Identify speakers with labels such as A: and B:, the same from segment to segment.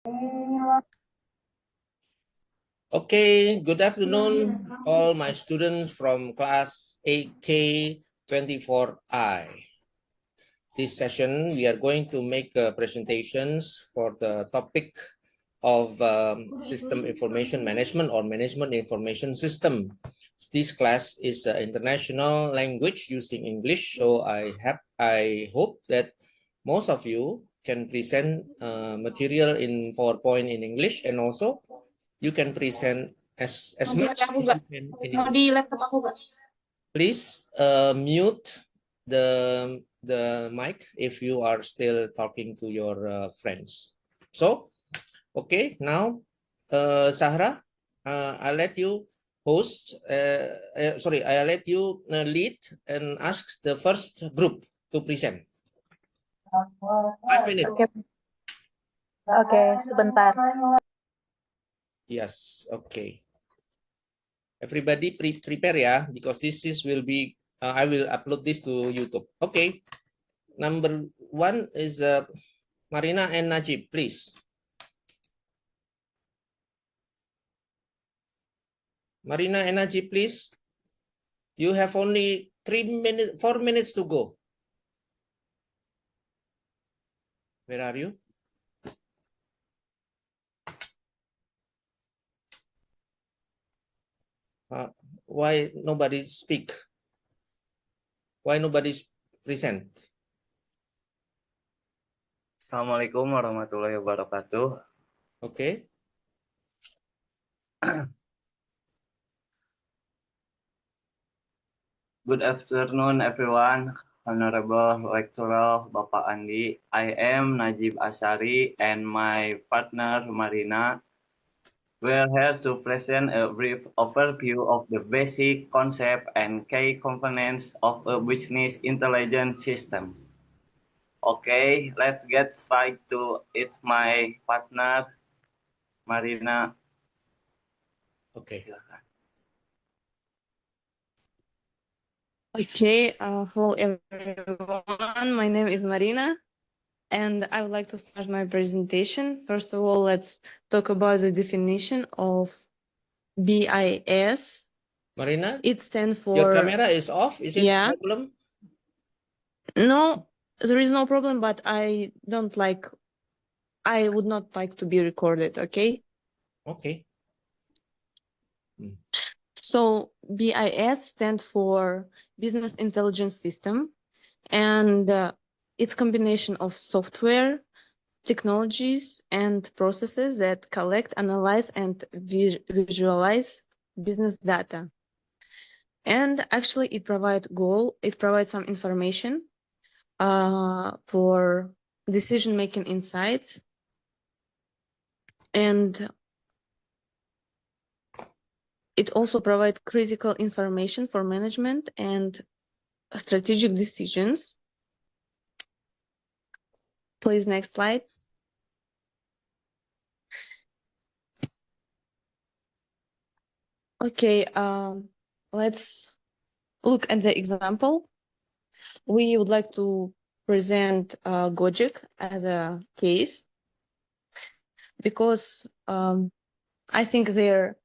A: Okay, good afternoon, all my students from class 8K24I. This session, we are going to make presentations for the topic of system information management or management information system. This class is international language using English, so I hope that most of you can present material in PowerPoint in English, and also you can present as much as you can in English. Please mute the mic if you are still talking to your friends. So, okay, now Sahra, I'll let you host. Sorry, I'll let you lead and ask the first group to present. 5 minutes.
B: Oke, sebentar.
A: Yes, okay. Everybody prepare ya, because this will be I will upload this to YouTube. Okay. Number one is Marina and Najib, please. Marina and Najib, please. You have only 4 minutes to go. Where are you? Why nobody speak? Why nobody present?
C: Assalamualaikum warahmatullahi wabarakatuh.
A: Okay.
C: Good afternoon, everyone. Honorable Lecturer Bapak Andi. I am Najib Asari and my partner Marina. We're here to present a brief overview of the basic concept and key components of a business intelligence system. Okay, let's get straight to it. My partner Marina.
A: Okay.
C: Silakan.
B: Okay, hello everyone. My name is Marina, and I would like to start my presentation. First of all, let's talk about the definition of BIS.
A: Marina,
B: it stands for...
A: Your camera is off. Is it a problem?
B: No, there is no problem, but I would not like to be recorded, okay?
A: Okay.
B: So BIS stands for Business Intelligence System, and it's a combination of software, technologies, and processes that collect, analyze, and visualize business data. And actually, it provides some information for decision-making insights, and it also provides critical information for management and strategic decisions. Please, next slide. Okay, let's look at the example. We would like to present Gojek as a case because I think their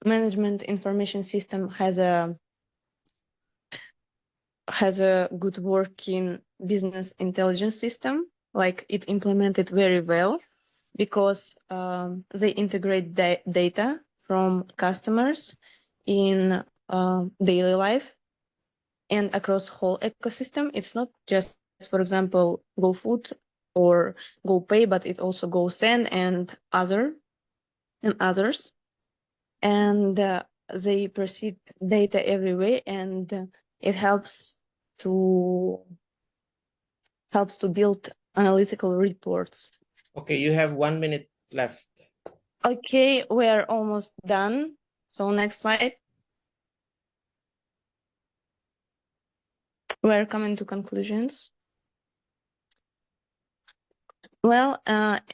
B: management information system has a good working business intelligence system. Like, it implemented very well because they integrate data from customers in daily life and across whole ecosystem. It's not just, for example, GoFood or GoPay, but it also GoSend and others. And they proceed data everywhere, and it helps to build analytical reports.
A: Okay, you have 1 minute left.
B: Okay, we're almost done. So next slide. We're coming to conclusions. Well,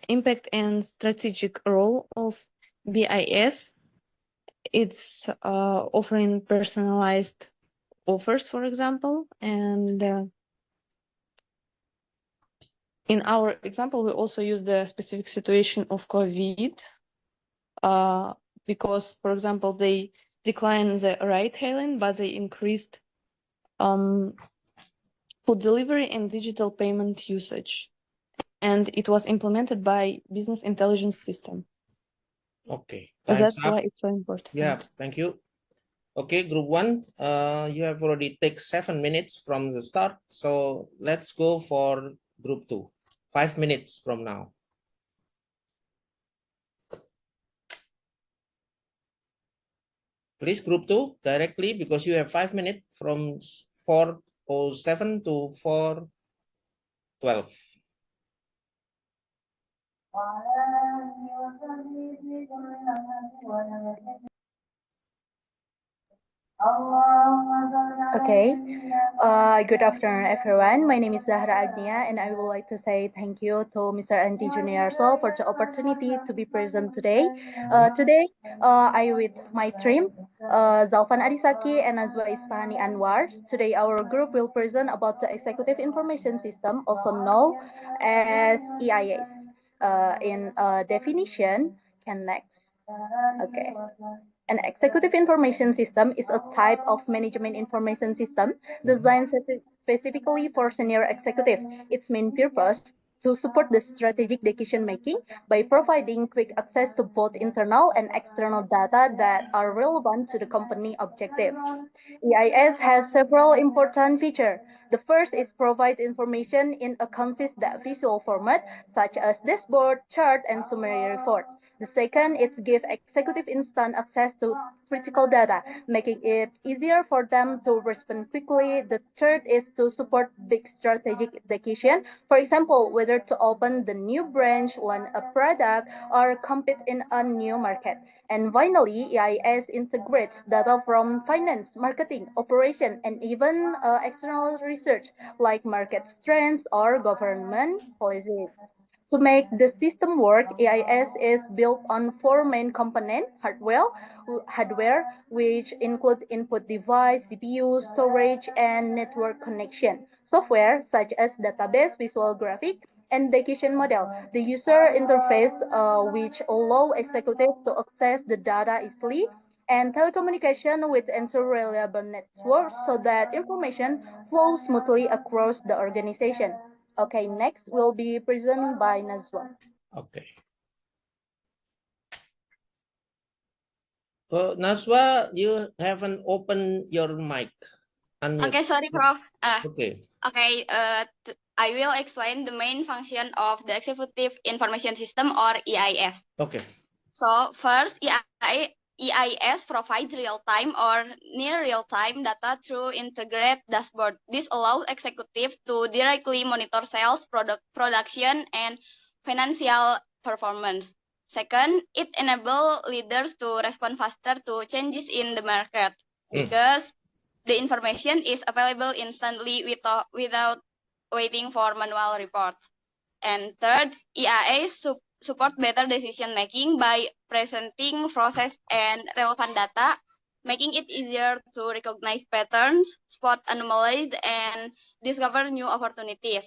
B: impact and strategic role of BIS. It's offering personalized offers, for example, and in our example, we also use the specific situation of COVID, because, for example, they declined the ride hailing, but they increased food delivery and digital payment usage. And it was implemented by business intelligence system.
A: Okay,
B: So
A: time's
B: that's
A: up.
B: why it's so important.
A: Yeah, thank you. Okay, group one, you have already take 7 minutes from the start. So let's go for group two, 5 minutes from now. Please group two directly because you have 5 minutes from 4:07 to 4:12.
D: Okay. Good afternoon, everyone. My name is Zahra Agnia, and I would like to say thank you to Mr. Andy Juniarso for the opportunity to be present today. Today, I with my team, Zalfan Adisaki and Azwa Isfahani Anwar. Today, our group will present about the Executive Information System, also known as EIS. In definition, can next. Okay. An executive information system is a type of management information system designed specifically for senior executive. Its main purpose to support the strategic decision making by providing quick access to both internal and external data that are relevant to the company objective. EIS has several important features. The first is provides information in a concise visual format, such as dashboard, chart, and summary report. The second is give executive instant access to critical data, making it easier for them to respond quickly. The third is to support big strategic decision. For example, whether to open the new branch, launch a product, or compete in a new market. And finally, EIS integrates data from finance, marketing, operation, and even external research like market trends or government policies. To make the system work, EIS is built on four main components: hardware, which include input device, CPU, storage, and network connection. Software, such as database, visual graphic, and decision model. The user interface, which allow executives to access the data easily, and telecommunication, which ensure reliable networks so that information flows smoothly across the organization. Okay, next will be presented by Nazwa.
A: Okay. Nazwa, you haven't opened your mic. Unmute.
E: Okay, sorry, Prof.
A: Okay.
E: Okay, I will explain the main function of the Executive Information System, or EIS.
A: Okay.
E: So first, EIS provides real-time or near real-time data through integrated dashboard. This allows executives to directly monitor sales, production, and financial performance. Second, it enables leaders to respond faster to changes in the market because the information is available instantly without waiting for manual reports. And third, EIS support better decision making by presenting process and relevant data, making it easier to recognize patterns, spot anomalies, and discover new opportunities.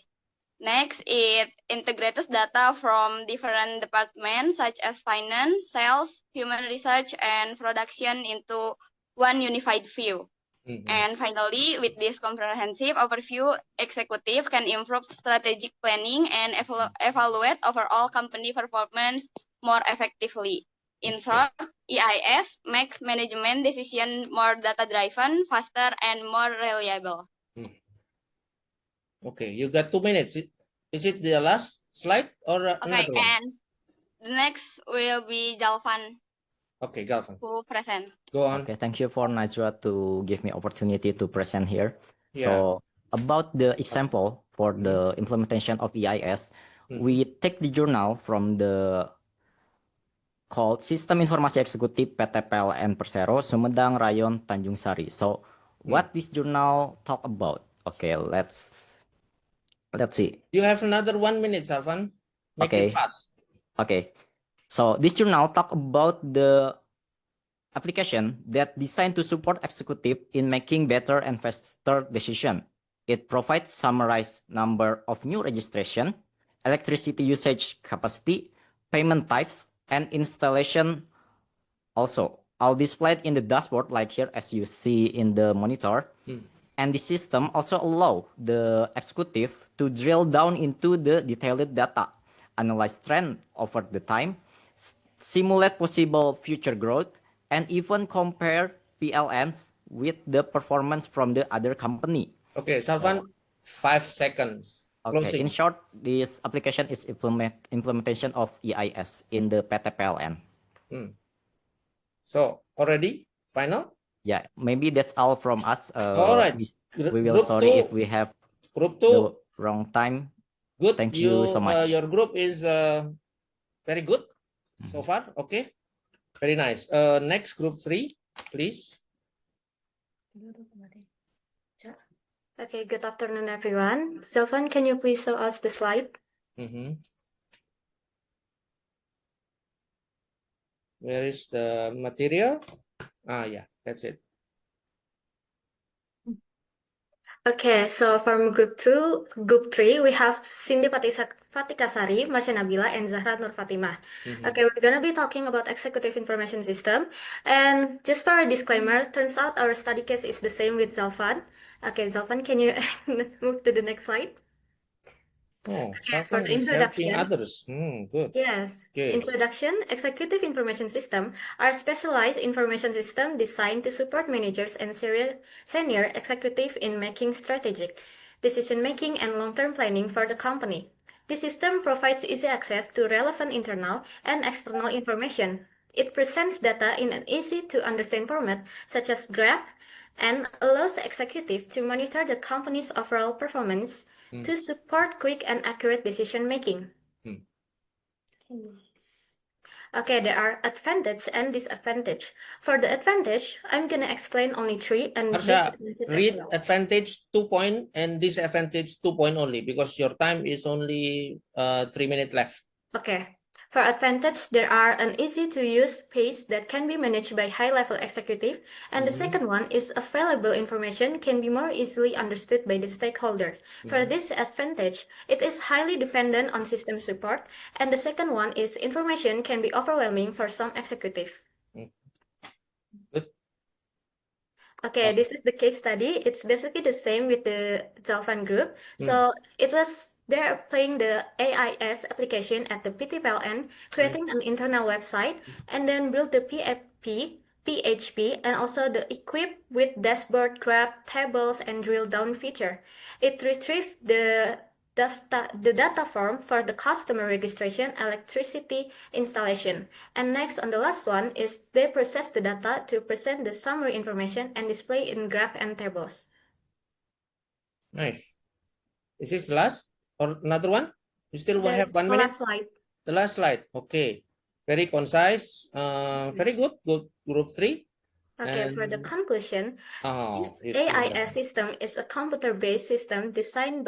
E: Next, it integrates data from different departments such as finance, sales, human research, and production into one unified view. And finally, with this comprehensive overview, executive can improve strategic planning and evaluate overall company performance more effectively. In short, EIS makes management decision more data-driven, faster, and more reliable.
A: Okay, you got 2 minutes. Is it the last slide or
E: Okay,
A: another one?
E: and the next will be Jalvan.
A: Okay, Galvan.
E: Who present.
A: Go on.
F: Okay, thank you for Najwa to give me opportunity to present here.
A: Yeah.
F: So about the example for the implementation of EIS, we take the journal from the called Sistem Informasi Eksekutif PT PLN Persero, Sumedang Rayon Tanjung Sari. So what this journal talk about? Okay, let's see.
A: You have another 1 minute, Salvan. Make it fast.
F: Okay. So this journal talk about the application that designed to support executive in making better and faster decision. It provides summarized number of new registration, electricity usage capacity, payment types, and installation also. All displayed in the dashboard like here as you see in the monitor. And the system also allow the executive to drill down into the detailed data, analyze trend over the time, simulate possible future growth, and even compare PLNs with the performance from the other company.
A: Okay, Salvan, 5 seconds.
F: Okay,
A: Closing.
F: in short, this application is implementation of EIS in the PT PLN.
A: So already final?
F: Yeah, maybe that's all from us.
A: All right.
F: We will
A: Group
F: sorry
A: two.
F: if we have
A: Group
F: the
A: 2,
F: wrong time.
A: good.
F: Thank you so much.
A: Your group is very good so far. Okay, very nice. Next, group 3, please.
G: Okay, good afternoon, everyone. Sylvan, can you please show us the slide?
A: Where is the material? Yeah, that's it.
G: Okay, so from group 3, we have Cindy Fatikasari, Marsha Nabila, and Zahra Nur Fatimah. Okay, we're gonna be talking about executive information system. And just for a disclaimer, turns out our study case is the same with Zalfan. Okay, Zalfan, can you move to the next slide?
A: Oh,
G: Okay, for
A: Salvan
G: the
A: is helping
G: introduction.
A: others. Good.
G: Yes.
A: Okay.
G: Introduction, executive information system are specialized information system designed to support managers and senior executive in making strategic decision-making and long-term planning for the company. The system provides easy access to relevant internal and external information. It presents data in an easy-to-understand format, such as graph, and allows executive to monitor the company's overall performance to support quick and accurate decision-making. Okay, there are advantage and disadvantage. For the advantage, I'm gonna explain only 3 and
A: Harsha,
G: disadvantage as
A: read
G: well.
A: advantage 2 point and disadvantage 2 point only because your time is only 3 minutes left.
G: Okay. For advantage, there are an easy-to-use pace that can be managed by high-level executive, and the second one is available information can be more easily understood by the stakeholders. For this advantage, it is highly dependent on system support, and the second one is information can be overwhelming for some executive.
A: Good.
G: Okay, this is the case study. It's basically the same with the Zalfan group. So they're playing the AIS application at the PT PLN, creating an internal website, and then build the PHP, and also the equip with dashboard, graph, tables, and drill down feature. It retrieved the data form for the customer registration, electricity installation. And next, on the last one, is they process the data to present the summary information and display in graph and tables.
A: Nice. Is this the last or another one? You still will have 1
G: The
A: minute?
G: last slide.
A: The last slide. Okay. Very concise. Very good. Good. Group 3.
G: Okay, for the conclusion, this
A: you still have-
G: AIS system is a computer-based system designed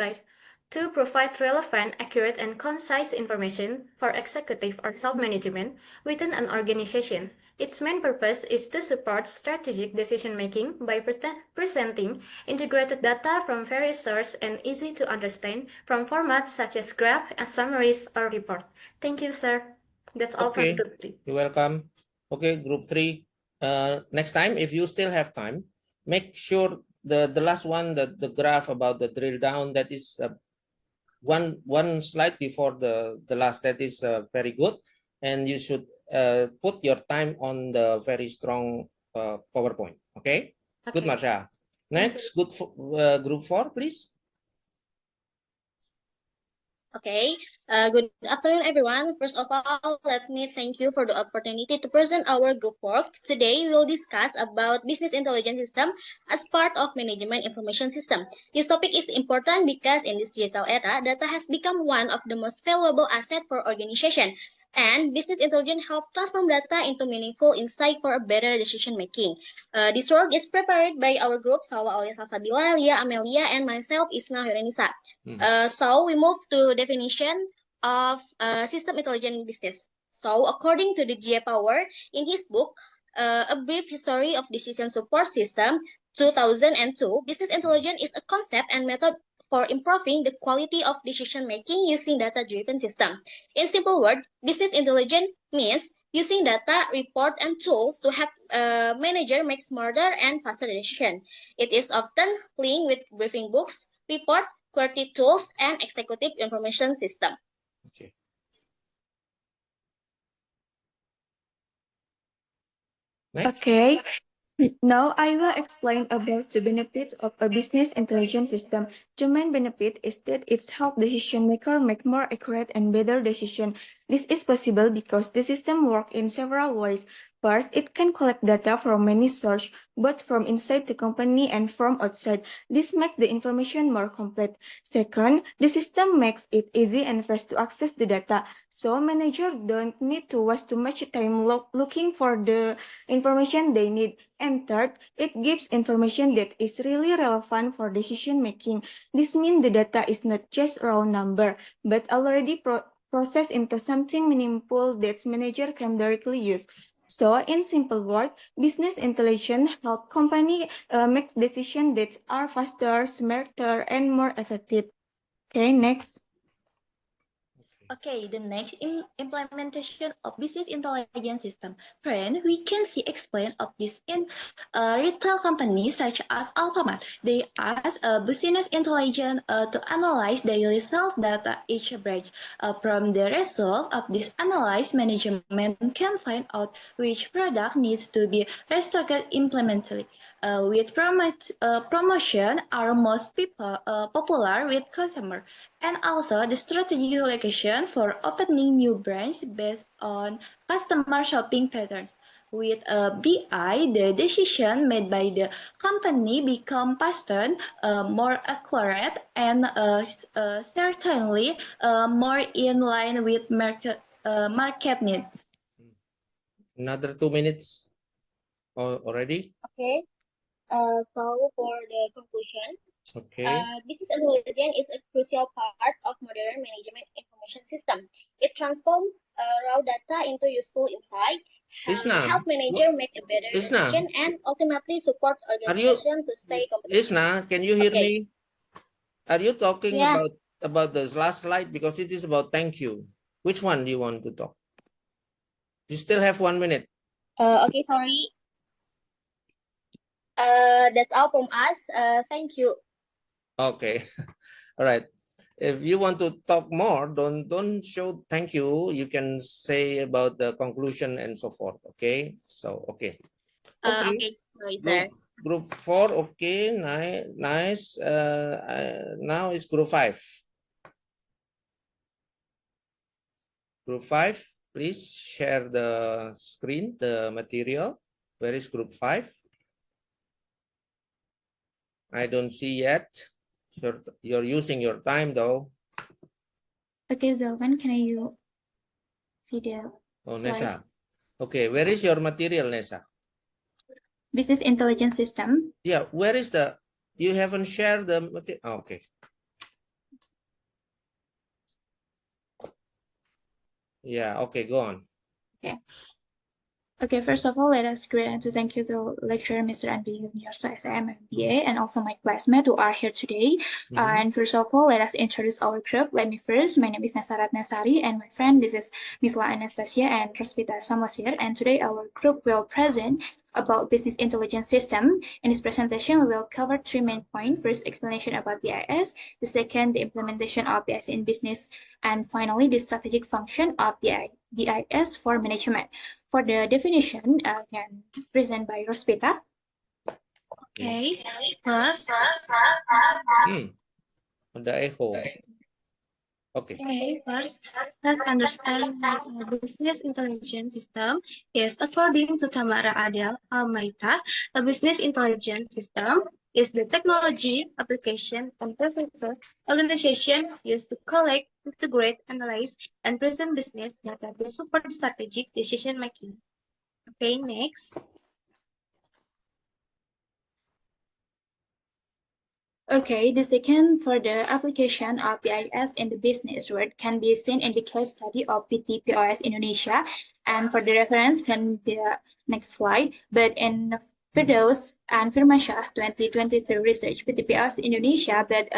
G: to provide relevant, accurate, and concise information for executive or top management within an organization. Its main purpose is to support strategic decision-making by presenting integrated data from various sources and easy to understand from formats such as graph, summaries, or report. Thank you, sir. That's all for
A: Okay.
G: Group 3.
A: You're welcome. Okay, group 3. Next time, if you still have time, make sure the last one, the graph about the drill down, that is one slide before the last, that is very good, and you should put your time on the very strong PowerPoint. Okay, good, Marsha. Next, group 4, please.
H: Okay, good afternoon, everyone. First of all, let me thank you for the opportunity to present our group work. Today, we'll discuss about business intelligence system as part of management information system. This topic is important because in this digital era, data has become one of the most valuable assets for organization. And business intelligence helps transform data into meaningful insight for a better decision making. This work is prepared by our group, Salwa Aulia Salsabila, Lia Amelia, and myself, Isna Hirenisa. So we move to definition of system intelligent business. So according to the J. Power, in his book, A Brief History of Decision Support System, 2002, business intelligence is a concept and method for improving the quality of decision-making using data-driven system. In simple words, business intelligence means using data, report, and tools to help a manager make smarter and faster decisions. It is often linked with briefing books, report, quality tools, and executive information system.
A: Okay. Next.
I: Okay, now I will explain about the benefits of a business intelligence system. The main benefit is that it helps decision maker make more accurate and better decisions. This is possible because the system works in several ways. First, it can collect data from many sources, both from inside the company and from outside. This makes the information more complete. Second, the system makes it easy and fast to access the data, so managers don't need to waste too much time looking for the information they need. And third, it gives information that is really relevant for decision making. This means the data is not just raw number, but already processed into something meaningful that manager can directly use. So, in simple words, business intelligence help company make decisions that are faster, smarter, and more effective. Okay, next.
G: Okay, the next implementation of business intelligence system. Friend, we can see explain of this in retail companies such as Alfamart. They ask business intelligence to analyze daily sales data each branch. From the result of this analysis, management can find out which product needs to be restocked implementally. With promotion are most popular with customer, and also the strategic location for opening new branches based on customer shopping patterns. With BI, the decision made by the company become faster, more accurate, and certainly more in line with market needs.
A: Another 2 minutes already.
H: Okay. So for the conclusion,
A: Okay.
H: business intelligence is a crucial part of modern management information system. It transforms raw data into useful insight,
A: Isna,
H: help manager make a better
A: Isna,
H: decision, and ultimately support
A: are you,
H: organization to stay competitive.
A: Isna, can you hear
H: Okay.
A: me? Are you talking
H: Yeah.
A: about the last slide? Because it is about thank you. Which one do you want to talk? You still have 1 minute.
H: Okay, sorry. That's all from us. Thank you.
A: Okay. All right. If you want to talk more, don't show thank you. You can say about the conclusion and so forth. Okay. So okay.
H: Okay, sorry, sir.
A: Group 4. Okay. Nice. Now it's group 5. Group 5. Please share the screen, the material. Where is group 5? I don't see yet. You're using your time though.
I: Okay, Zelvan, can you see the
A: Oh,
I: slide?
A: Nessa. Okay, where is your material, Nessa?
I: Business intelligence system.
A: Yeah, where is you haven't shared the material. Oh, okay. Yeah, okay, go on.
I: Okay. Okay, first of all, let us greet to thank you to lecturer Mr. Andi Yunarso, SM MBA, and also my classmates who are here today. And first of all, let us introduce our group. Let me first, my name is Nessa Ratnasari, and my friend, this is Miss La Anastasia and Rospita Samosir. And today our group will present about business intelligence system. In this presentation, we will cover 3 main points. First, explanation about BIS. The second, the implementation of BIS in business. And finally, the strategic function of BIS for management. For the definition, can present by Rospita. Okay, first.
A: The echo. Okay.
I: Okay, first, let's understand that a business intelligence system is, according to Tamara Adel Almeida, a business intelligence system is the technology, application, and processes organization used to collect, integrate, analyze, and present business data to support strategic decision making. Okay, next. Okay, the second for the application of BIS in the business world can be seen in the case study of PT POS Indonesia. And for the reference, can be the next slide. But in Firdaus and Firmansyah 2023 research PT POS Indonesia, but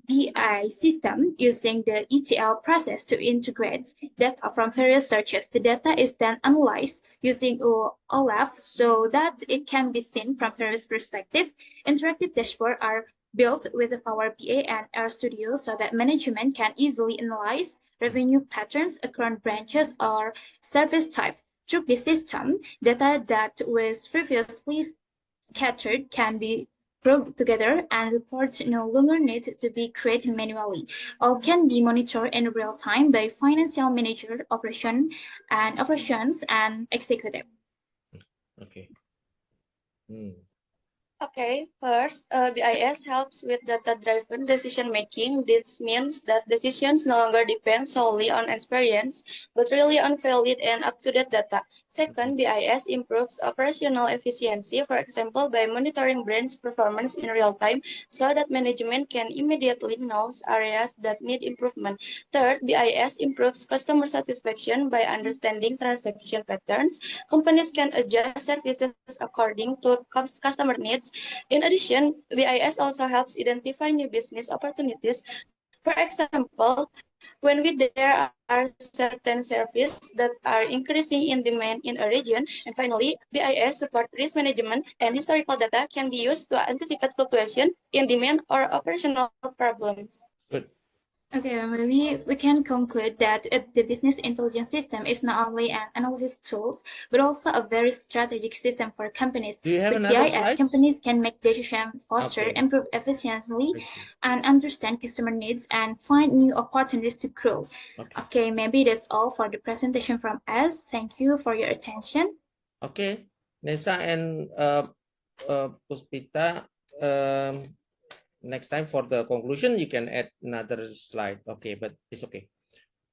J: BI system using the ETL process to integrate data from various sources. The data is then analyzed using OLAP so that it can be seen from various perspectives. Interactive dashboards are built with the Power BI and RStudio so that management can easily analyze revenue patterns across branches or service type. Through this system, data that was previously scattered can be brought together and reports no longer need to be created manually. All can be monitored in real time by financial manager, operations and executive.
A: Okay.
B: Okay, first, BIS helps with data-driven decision-making. This means that decisions no longer depend solely on experience, but really on valid and up-to-date data. Second, BIS improves operational efficiency, for example, by monitoring branch performance in real time so that management can immediately know areas that need improvement. Third, BIS improves customer satisfaction by understanding transaction patterns. Companies can adjust services according to customer needs. In addition, BIS also helps identify new business opportunities. For example, when there are certain services that are increasing in demand in a region. And finally, BIS support risk management and historical data can be used to anticipate fluctuation in demand or operational problems.
A: Good.
J: Okay, maybe we can conclude that the business intelligence system is not only an analysis tool, but also a very strategic system for companies.
A: Do you have
J: With
A: another
J: BIS,
A: slides?
J: companies can make decisions faster,
A: Okay.
J: improve efficiency,
A: I see.
J: and understand customer needs and find new opportunities to grow. Okay, maybe that's all for the presentation from us. Thank you for your attention.
A: Okay, Nessa and Puspita, next time for the conclusion, you can add another slide. Okay, but it's okay.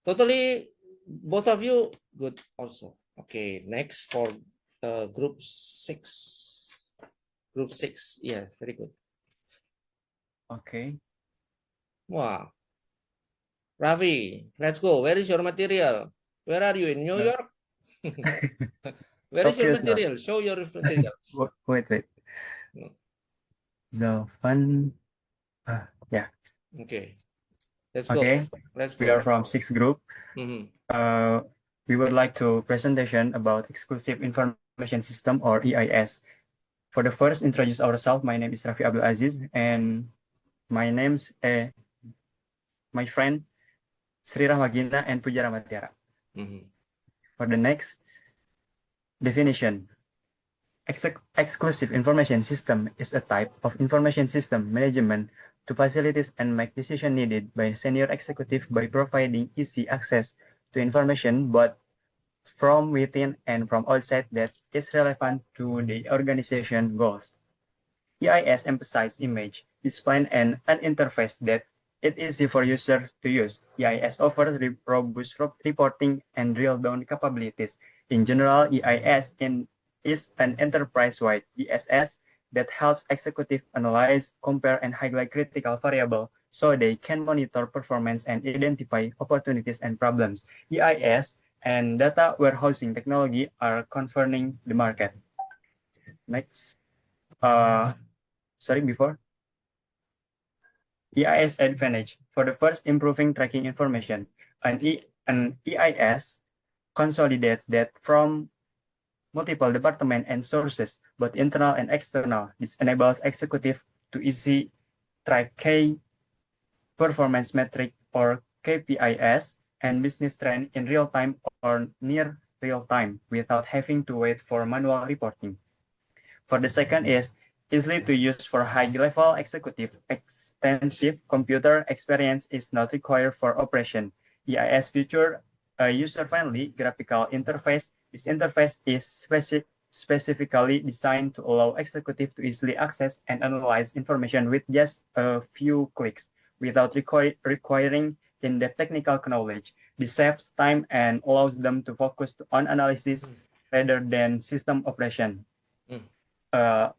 A: Totally, both of you good also. Okay, next for group 6. Group 6, yeah, very good.
K: Okay.
A: Wow. Ravi, let's go. Where is your material? Where are you, in New York? Where is your
K: Okay, sir.
A: material? Show your materials.
K: Wait. The fun. Yeah.
A: Okay. Let's
K: Okay.
A: go. Let's
K: We
A: go.
K: are from 6th group. We would like to presentation about exclusive information system or EIS. For the first, introduce ourselves. My name is Rafi Abdul Aziz, and my name's my friend Sri Rahmagina and Puja Ramatiara. For the next definition, exclusive information system is a type of information system management to facilitate and make decisions needed by senior executive by providing easy access to information both from within and from outside that is relevant to the organization goals. EIS emphasizes image, display, and an interface that it is easy for users to use. EIS offers robust reporting and drill-down capabilities. In general, EIS is an enterprise-wide ESS that helps executives analyze, compare, and highlight critical variables so they can monitor performance and identify opportunities and problems. EIS and data warehousing technology are converting the market. Next. Before. EIS advantage. For the first, improving tracking information. An EIS consolidates that from multiple departments and sources, both internal and external. This enables executives to easily track key performance metric or KPIs and business trend in real time or near real time without having to wait for manual reporting. For the second is easily to use for high-level executive. Extensive computer experience is not required for operation. EIS feature a user-friendly graphical interface. This interface is specifically designed to allow executives to easily access and analyze information with just a few clicks without requiring in-depth technical knowledge. This saves time and allows them to focus on analysis rather than system operation.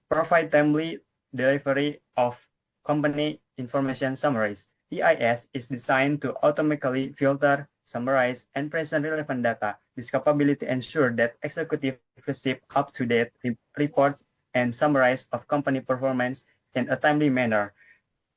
K: Provide timely delivery of company information summaries. EIS is designed to automatically filter, summarize, and present relevant data. This capability ensures that executives receive up-to-date reports and summaries of company performance in a timely manner.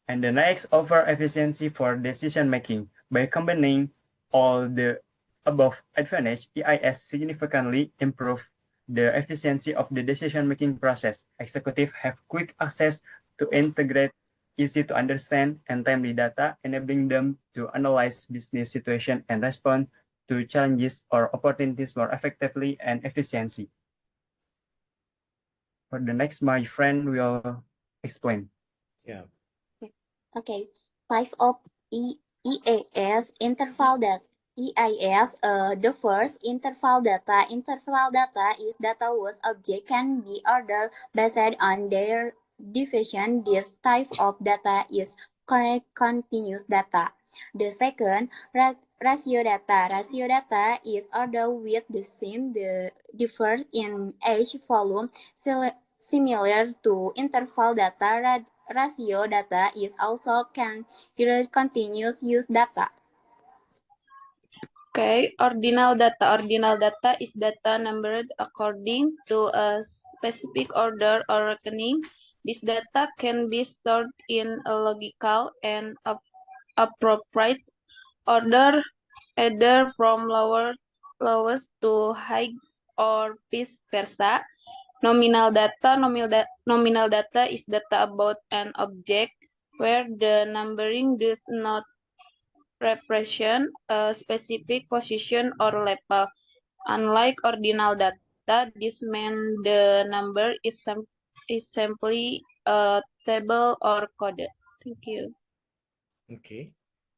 K: And the next, offer efficiency for decision making. By combining all the above advantage, EIS significantly improve the efficiency of the decision making process. Executives have quick access to integrate, easy to understand, and timely data, enabling them to analyze business situation and respond to challenges or opportunities more effectively and efficiently. For the next, my friend will explain.
A: Yeah.
L: Okay, type of EAS interval data. EIS, the first interval data. Interval data is data whose object can be ordered based on their division. This type of data is correct continuous data. The second, ratio data. Ratio data is ordered with the same differ in age, volume, similar to interval data. Ratio data is also continuous use data.
M: Okay, ordinal data. Ordinal data is data numbered according to a specific order or reckoning. This data can be stored in a logical and appropriate order, either from lowest to high or vice versa. Nominal data. Nominal data is data about an object where the numbering does not represent a specific position or level. Unlike ordinal data, this means the number is simply a table or code. Thank you.
A: Okay.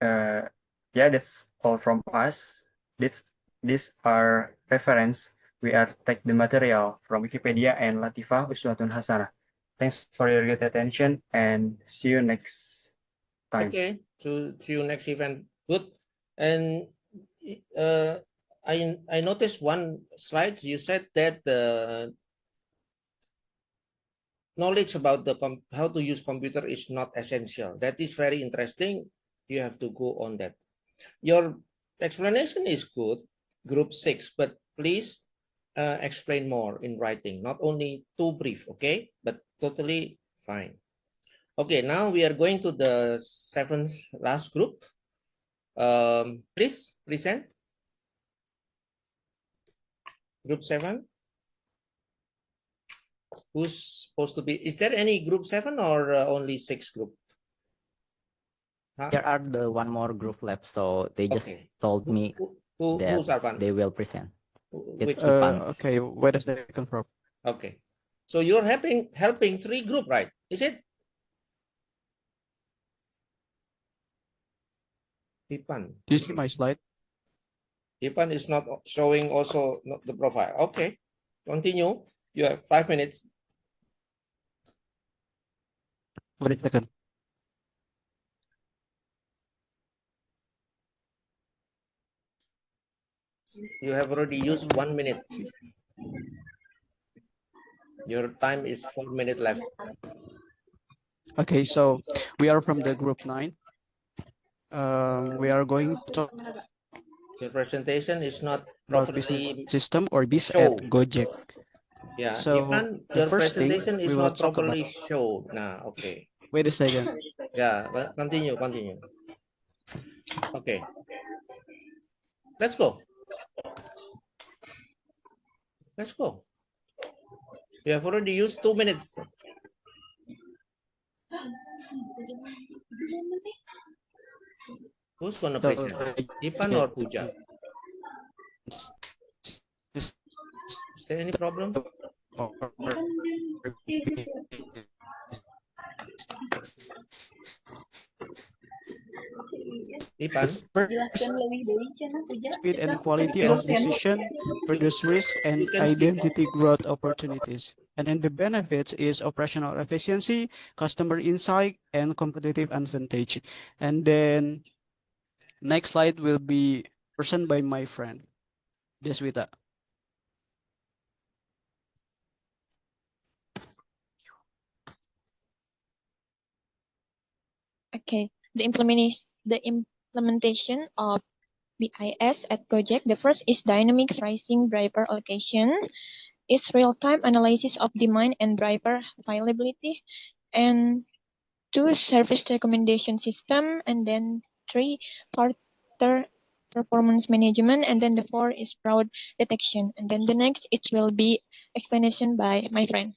K: Yeah, that's all from us. These are reference. We are take the material from Wikipedia and Latifah Uswatun Hasanah. Thanks for your good attention and see you next time.
A: Okay, to see you next event. Good. And I noticed one slide. You said that the knowledge about the how to use computer is not essential. That is very interesting. You have to go on that. Your explanation is good, group 6, but please explain more in writing, not only too brief, okay? But totally fine. Okay, now we are going to the 7th last group. Please present. Group 7. Who's supposed to be? Is there any group 7 or only 6 group? Huh?
F: There are the one more group left, so they just told me
A: who's
F: that they will present. It's
A: Which
N: okay, wait a second, Prof.
A: Okay, so you're helping 3 group, right? Is it? Ipan.
N: Do you see my slide?
A: Ipan is not showing also not the profile. Okay, continue. You have 5 minutes.
N: Wait a second.
A: You have already used 1 minute. Your time is 4 minutes left.
N: Okay, so we are from the group 9. We are going to
A: Your presentation is not
N: about
A: properly
N: business system or BIS
A: show.
N: at Gojek.
A: Yeah,
N: So
A: Ipan,
N: the
A: your
N: first thing
A: presentation is
N: we will
A: not
N: talk
A: properly
N: about.
A: shown. Nah, okay.
N: Wait a second.
A: Yeah, continue. Okay. Let's go. You have already used 2 minutes. Who's gonna present? Ipan or Puja? Is there any problem? Ipan?
N: Speed and quality of decision, reduce risk, and identity growth opportunities. And then the benefits is operational efficiency, customer insight, and competitive advantage. And then next slide will be presented by my friend, Deswita.
O: Okay, the implementation of BIS at Gojek. The first is dynamic pricing driver allocation. It's real-time analysis of demand and driver availability. And 2, service recommendation system, and then 3, further performance management, and then the 4 is fraud detection, and then the next it will be explanation by my friend.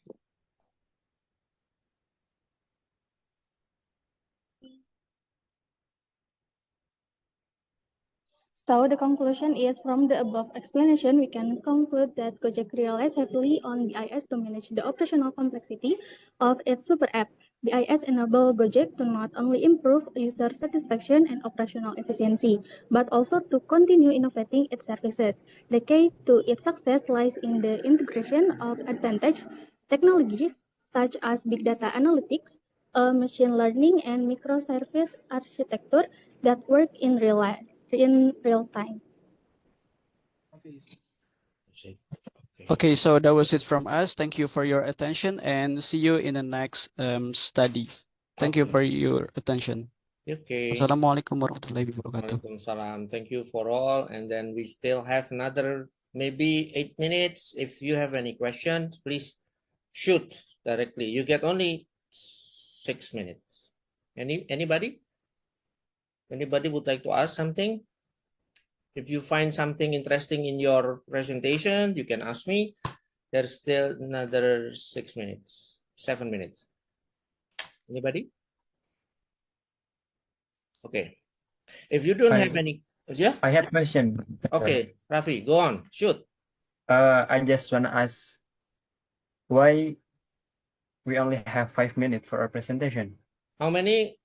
P: So the conclusion is, from the above explanation, we can conclude that Gojek relies heavily on BIS to manage the operational complexity of its super app. BIS enable Gojek to not only improve user satisfaction and operational efficiency, but also to continue innovating its services. The key to its success lies in the integration of advanced technologies such as big data analytics, machine learning, and microservice architecture that work in real time.
N: Okay, so that was it from us. Thank you for your attention and see you in the next study. Thank you for your attention.
A: Okay.
N: Assalamualaikum warahmatullahi wabarakatuh.
A: Waalaikumsalam. Thank you for all. And then we still have another maybe 8 minutes. If you have any questions, please shoot directly. You get only 6 minutes. Anybody? Anybody would like to ask something? If you find something interesting in your presentation, you can ask me. There's still another 6 minutes, 7 minutes. Anybody? Okay. If you don't have any, yeah?
K: I have question.
A: Okay, Rafi, go on, shoot.
K: I just want to ask why we only have 5 minutes for our presentation.
A: How many?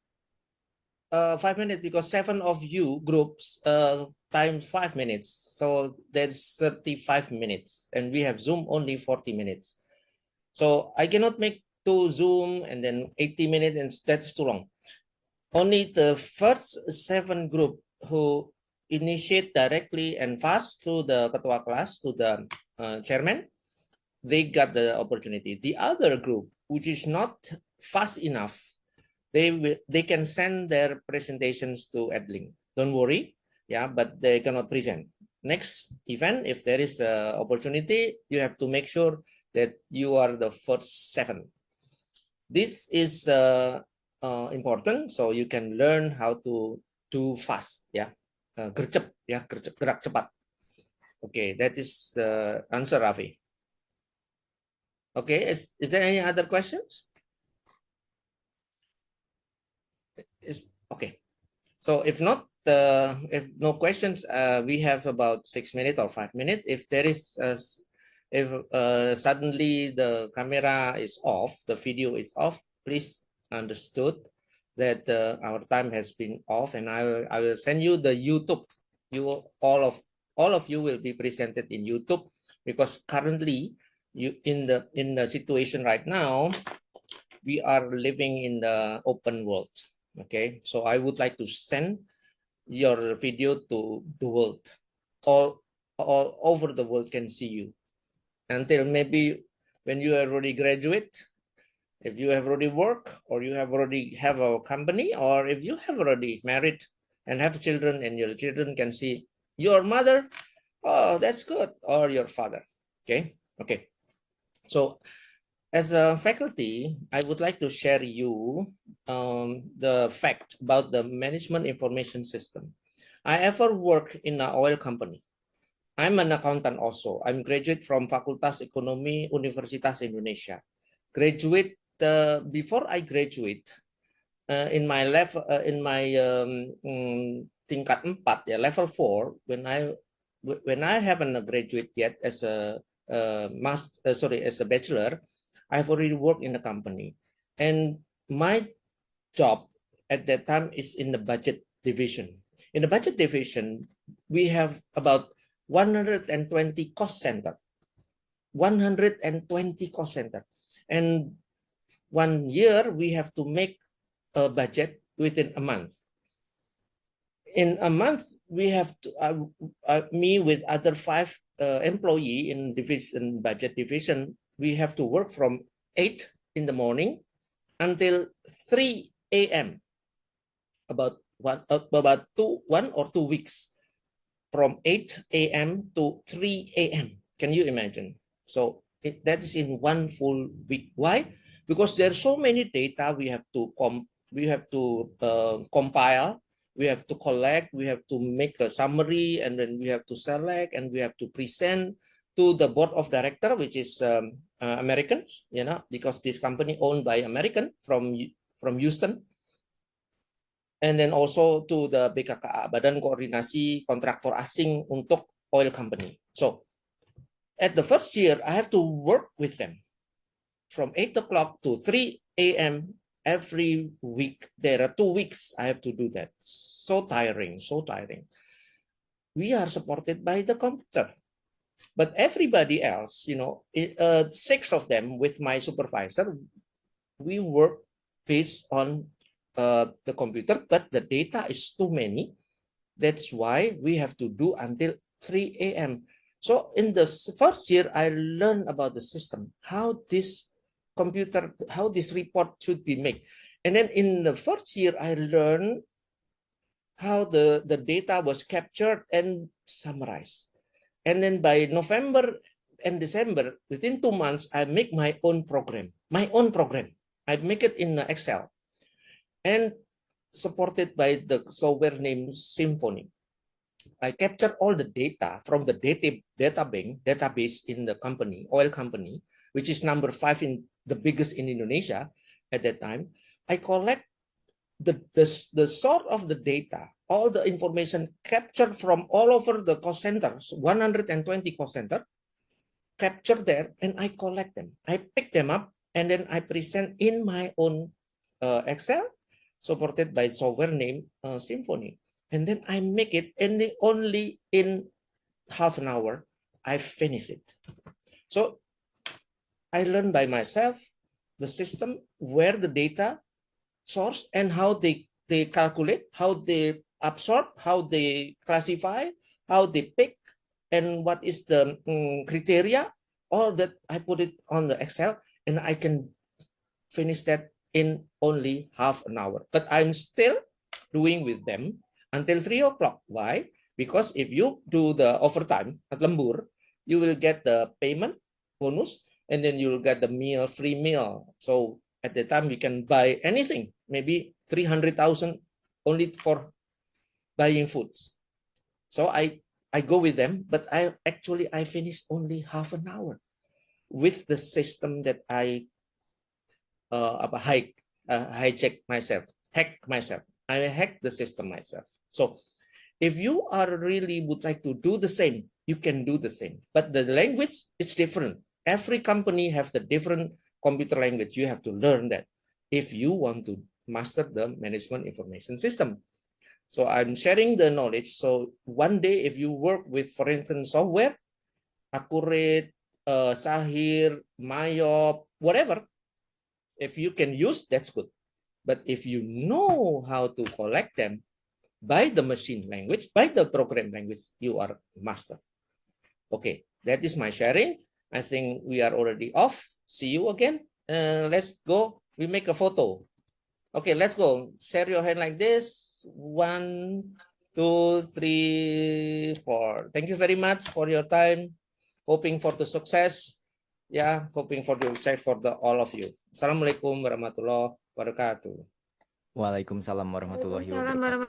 A: 5 minutes, because 7 of you groups time 5 minutes, so that's 35 minutes, and we have Zoom only 40 minutes. So I cannot make 2 Zoom and then 80 minutes, and that's too long. Only the first 7 group who initiate directly and fast to the ketua class, to the chairman, they got the opportunity. The other group, which is not fast enough, they can send their presentations to Edlink. Don't worry, yeah, but they cannot present. Next event, if there is an opportunity, you have to make sure that you are the first 7. This is important, so you can learn how to do fast, yeah, gercep, yeah, gerak cepat. Okay, that is the answer, Rafi. Okay, is there any other questions? Okay, so if not, if no questions, we have about 6 minutes or 5 minutes. If there is, if suddenly the camera is off, the video is off, please understood that our time has been off, and I will send you the YouTube. All of you will be presented in YouTube, because currently you in the situation right now, we are living in the open world. Okay, so I would like to send your video to the world. All over the world can see you. Until maybe when you already graduate, if you have already worked, or you have already have a company, or if you have already married and have children, and your children can see your mother, oh, that's good, or your father. Okay, okay. So as a faculty, I would like to share you the fact about the management information system. I ever work in an oil company. I'm an accountant also. I'm graduate from Fakultas Ekonomi Universitas Indonesia. Graduate before I graduate in my level tingkat 4, yeah, level 4, when I haven't graduate yet as a as a bachelor, I've already worked in a company, and my job at that time is in the budget division. In the budget division, we have about 120 cost center, 120 cost center, and 1 year we have to make a budget within a month. In a month, we have to me with other 5 employee in division budget division. We have to work from 8 in the morning until 3 a.m. about 1 or 2 weeks, from 8 a.m. to 3 a.m. Can you imagine? So that is in 1 full week. Why? Because there's so many data we have to we have to compile, we have to collect, we have to make a summary, and then we have to select, and we have to present to the board of director, which is Americans, you know, because this company owned by American from Houston. And then also to the BKKA, Badan Koordinasi Kontraktor Asing untuk oil company. So at the first year, I have to work with them from 8 o'clock to 3 a.m. every week. There are 2 weeks I have to do that. So tiring, so tiring. We are supported by the computer. But everybody else, you know, 6 of them with my supervisor, we work based on the computer, but the data is too many. That's why we have to do until 3 a.m. So in the first year, I learned about the system, how this computer, how this report should be made. And then in the first year, I learned how the data was captured and summarized. And then by November and December, within 2 months, I make my own program. I make it in Excel and supported by the software named Symphony. I capture all the data from the database in the company, oil company, which is number 5 in the biggest in Indonesia at that time. I collect the sort of the data, all the information captured from all over the cost centers, 120 cost center, capture there, and I collect them. I pick them up, and then I present in my own Excel, supported by software named Symphony. And then I make it, and only in half an hour, I finish it. So I learned by myself the system, where the data source, and how they calculate, how they absorb, how they classify, how they pick, and what is the criteria. All that I put it on the Excel, and I can finish that in only half an hour. But I'm still doing with them until 3 o'clock. Why? Because if you do the overtime at lembur, you will get the payment bonus, and then you will get the free meal. So at the time you can buy anything, maybe 300,000 only for buying foods. So I go with them, but I finished only half an hour with the system that I hack myself. I hack the system myself. So if you are really would like to do the same, you can do the same. But the language is different. Every company have the different computer language. You have to learn that if you want to master the management information system. So I'm sharing the knowledge. So one day, if you work with, for instance, software, Accurate, Sahir, Mayop, whatever, if you can use, that's good. But if you know how to collect them by the machine language, by the program language, you are master. Okay, that is my sharing. I think we are already off. See you again. Let's go. We make a photo. Okay, let's go. Share your hand like this. 1, 2, 3, 4. Thank you very much for your time. Hoping for the success. Yeah, hoping for the success for all of you. Assalamualaikum warahmatullahi wabarakatuh.
F: Waalaikumsalam warahmatullahi wabarakatuh.